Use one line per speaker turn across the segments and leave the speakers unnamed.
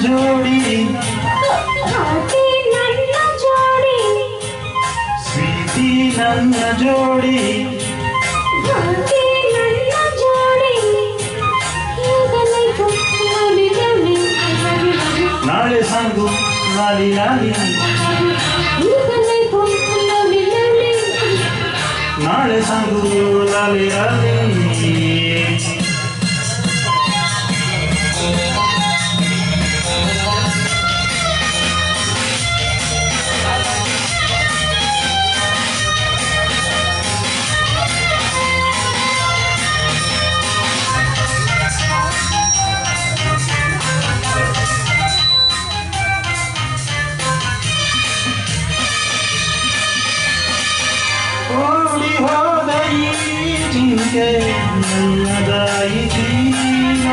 ಜೋಡಿ ಸ್ವೀಟಿ ನನ್ನ ಜೋಡಿ ನಾಳೆ ಸಾಂಗು ಲಾಲಿ ಲಾಲಿ ನಾಳೆ ಸಾಂಗು ಲಾಲಿ ಲಾಲಿ ಓಡಿ ಹೋದ ಈ ಜಿಂಕೆ ನನ್ನದಾಯಿ ಜೀವ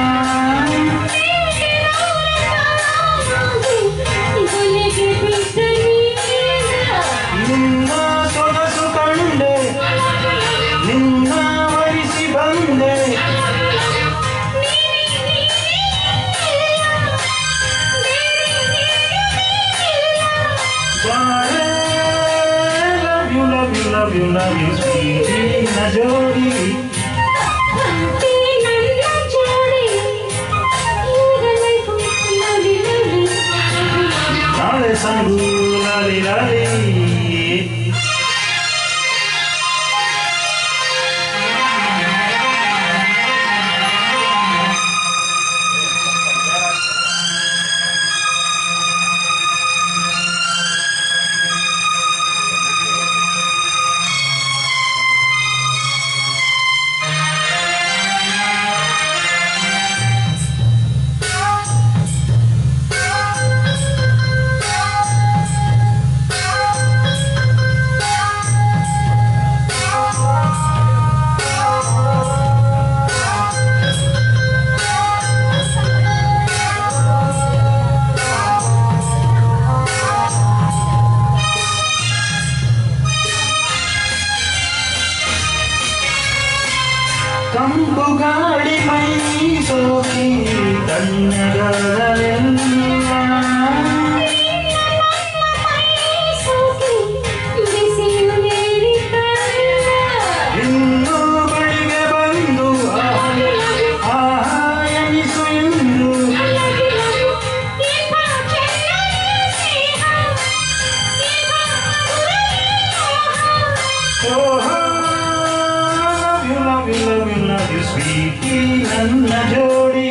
ನಿನ್ನ ಸೊಗಸು ಕಂಡೆ ನಿನ್ನ ವರಿಸಿ ಬಂದೆ love you, sweetie, na jodi. Naale sangu, lali lali. ಕಂಪು ಗಾಳಿ ಮೈ ಸೋಕಿ ಕಣ್ಣಗಳೆಲ್ಲ ಇನ್ನು ಬಳಿಗೆ ಬಂದು ಎನಿಸು ಎಂದು love you, sweetie, ನನ್ನ ಜೋಡಿ